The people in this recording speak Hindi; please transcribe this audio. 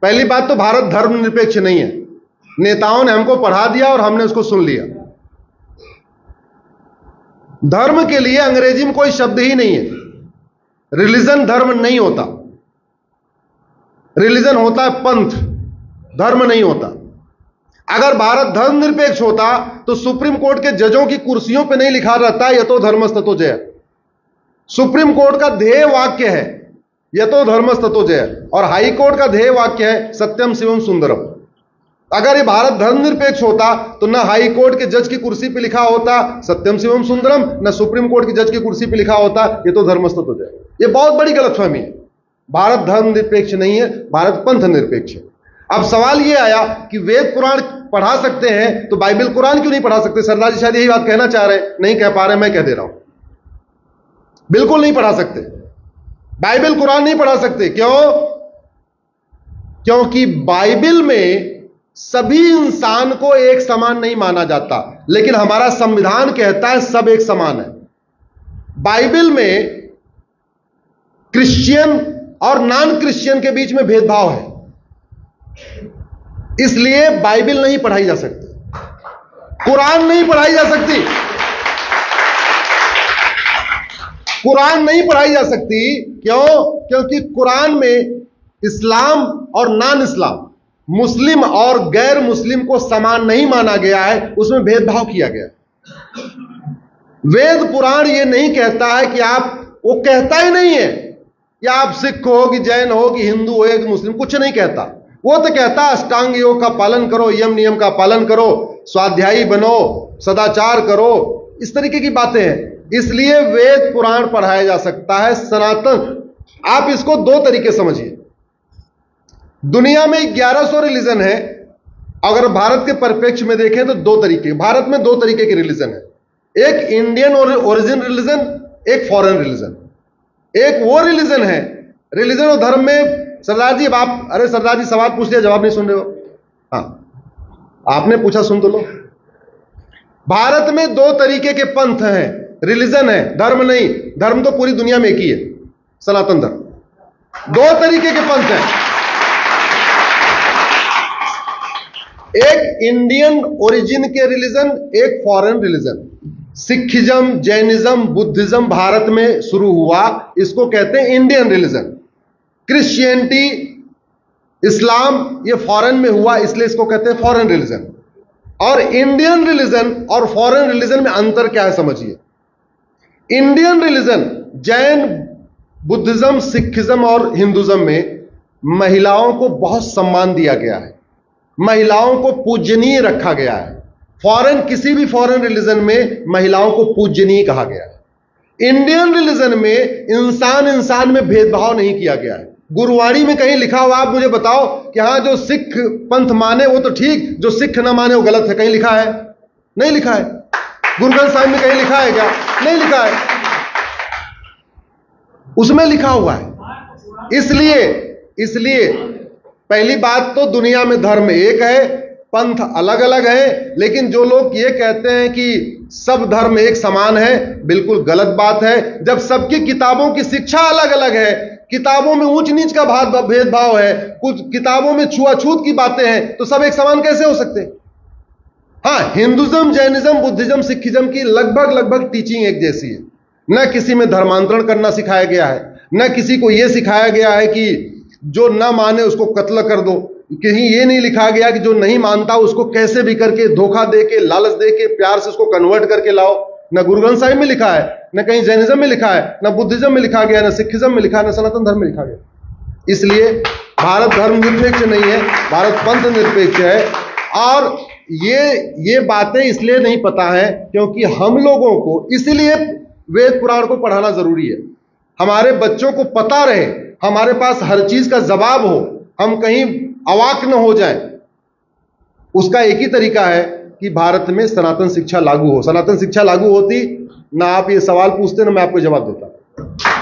पहली बात तो भारत धर्मनिरपेक्ष नहीं है। नेताओं ने हमको पढ़ा दिया और हमने उसको सुन लिया। धर्म के लिए अंग्रेजी में कोई शब्द ही नहीं है। रिलीजन धर्म नहीं होता। रिलीजन होता है पंथ, धर्म नहीं होता। अगर भारत धर्मनिरपेक्ष होता तो सुप्रीम कोर्ट के जजों की कुर्सियों पे नहीं लिखा रहता यतो धर्मस्ततो जय। सुप्रीम कोर्ट का ध्येय वाक्य है यतो धर्मस्ततो जय, और हाई कोर्ट का ध्येय वाक्य है सत्यम शिवम सुंदरम। अगर ये भारत धर्मनिरपेक्ष होता तो ना हाई कोर्ट के जज की कुर्सी पे लिखा होता सत्यम शिवम सुंदरम, ना सुप्रीम कोर्ट की जज की कुर्सी पे लिखा होता यतो धर्मस्ततो जय। ये बहुत बड़ी गलतफहमी है। भारत धर्मनिरपेक्ष नहीं है, भारत पंथ निरपेक्ष है। अब सवाल ये आया कि वेद पुराण पढ़ा सकते हैं तो बाइबल कुरान क्यों नहीं पढ़ा सकते? सरदार जी शायद यही बात कहना चाह रहे हैं, नहीं कह पा रहे, मैं कह दे रहा हूं। बिल्कुल नहीं पढ़ा सकते, बाइबल कुरान नहीं पढ़ा सकते। क्यों? क्योंकि बाइबल में सभी इंसान को एक समान नहीं माना जाता, लेकिन हमारा संविधान कहता है सब एक समान है। बाइबल में क्रिश्चियन और नॉन क्रिश्चियन के बीच में भेदभाव है, इसलिए बाइबल नहीं पढ़ाई जा सकती, कुरान नहीं पढ़ाई जा सकती, कुरान नहीं पढ़ाई जा सकती। क्यों? क्योंकि कुरान में इस्लाम और नॉन इस्लाम, मुस्लिम और गैर मुस्लिम को समान नहीं माना गया है, उसमें भेदभाव किया गया है। वेद पुराण ये नहीं कहता है कि आप, वो कहता ही नहीं है कि आप सिख हो कि जैन हो कि हिंदू हो या कि मुस्लिम, कुछ नहीं कहता। वो तो कहता है अष्टांग योग का पालन करो, यम नियम का पालन करो, स्वाध्यायी बनो, सदाचार करो, इस तरीके की बातें हैं। इसलिए वेद पुराण पढ़ाया जा सकता है। सनातन, आप इसको दो तरीके समझिए। दुनिया में 1100 रिलीजन है। अगर भारत के परिप्रेक्ष्य में देखें तो दो तरीके, भारत में दो तरीके के रिलीजन है। एक इंडियन ओरिजिन रिलीजन, एक फॉरेन रिलीजन। एक वो रिलीजन है, रिलीजन और धर्म में सरदार जी, अब आप, अरे सरदार जी सवाल पूछ लिया, जवाब नहीं सुन रहे हो। हाँ, आपने पूछा, सुन तो लो। भारत में दो तरीके के पंथ हैं, रिलीजन है, धर्म नहीं। धर्म तो पूरी दुनिया में एक ही है, सनातन धर्म। दो तरीके के पंथ हैं, एक इंडियन ओरिजिन के रिलीजन, एक foreign religion. Sikhism, Jainism, Buddhism Bharat में शुरू हुआ, इसको कहते हैं इंडियन रिलीजन। क्रिश्चियनिटी, इस्लाम, ये फॉरेन में हुआ, इसलिए इसको कहते हैं फॉरेन रिलीजन। और इंडियन रिलीजन और फॉरेन रिलीजन में अंतर क्या है समझिए। Indian religion, Jain, Buddhism, Sikhism और हिंदुज्म में महिलाओं को बहुत सम्मान दिया गया है, महिलाओं को पूजनीय रखा गया है। फॉरेन, किसी भी फॉरेन रिलीजन में महिलाओं को पूजनीय कहा गया है। इंडियन रिलीजन में इंसान इंसान में भेदभाव नहीं किया गया है। गुरुवाणी में कहीं लिखा हुआ, आप मुझे बताओ कि हाँ जो सिख पंथ माने वो तो ठीक, जो सिख ना माने वो गलत है? कहीं लिखा है? नहीं लिखा है। गुरु ग्रंथ साहिब में कहीं लिखा है क्या? नहीं लिखा है। उसमें लिखा हुआ है। इसलिए पहली बात तो दुनिया में धर्म एक है, पंथ अलग अलग है। लेकिन जो लोग ये कहते हैं कि सब धर्म एक समान है, बिल्कुल गलत बात है। जब सबकी किताबों की शिक्षा अलग अलग है, किताबों में ऊंच नीच का भेदभाव है, कुछ किताबों में छुआछूत की बातें हैं, तो सब एक समान कैसे हो सकते हैं? हाँ, हिंदुज्म, जैनिज्म, बुद्धिज्म, सिखिज्म की लगभग टीचिंग एक जैसी है। न किसी में धर्मांतरण करना सिखाया गया है, न किसी को यह सिखाया गया है कि जो न माने उसको कत्ल कर दो। कहीं ये नहीं लिखा गया कि जो नहीं मानता उसको कैसे भी करके धोखा दे के, लालच दे के, प्यार से उसको कन्वर्ट करके लाओ। न गुरु ग्रंथ साहिब में लिखा है, न कहीं जैनिज्म में लिखा है, न बुद्धिज्म में लिखा गया, न सिखिज्म में लिखा है, न सनातन धर्म में लिखा गया। इसलिए भारत धर्म निरपेक्ष नहीं है, भारत पंथ निरपेक्ष है। और ये बातें इसलिए नहीं पता है क्योंकि हम लोगों को, इसलिए वेद पुराण को पढ़ाना जरूरी है। हमारे बच्चों को पता रहे, हमारे पास हर चीज का जवाब हो, हम कहीं अवाक न हो जाए। उसका एक ही तरीका है कि भारत में सनातन शिक्षा लागू हो। सनातन शिक्षा लागू होती ना आप ये सवाल पूछते ना मैं आपको जवाब देता।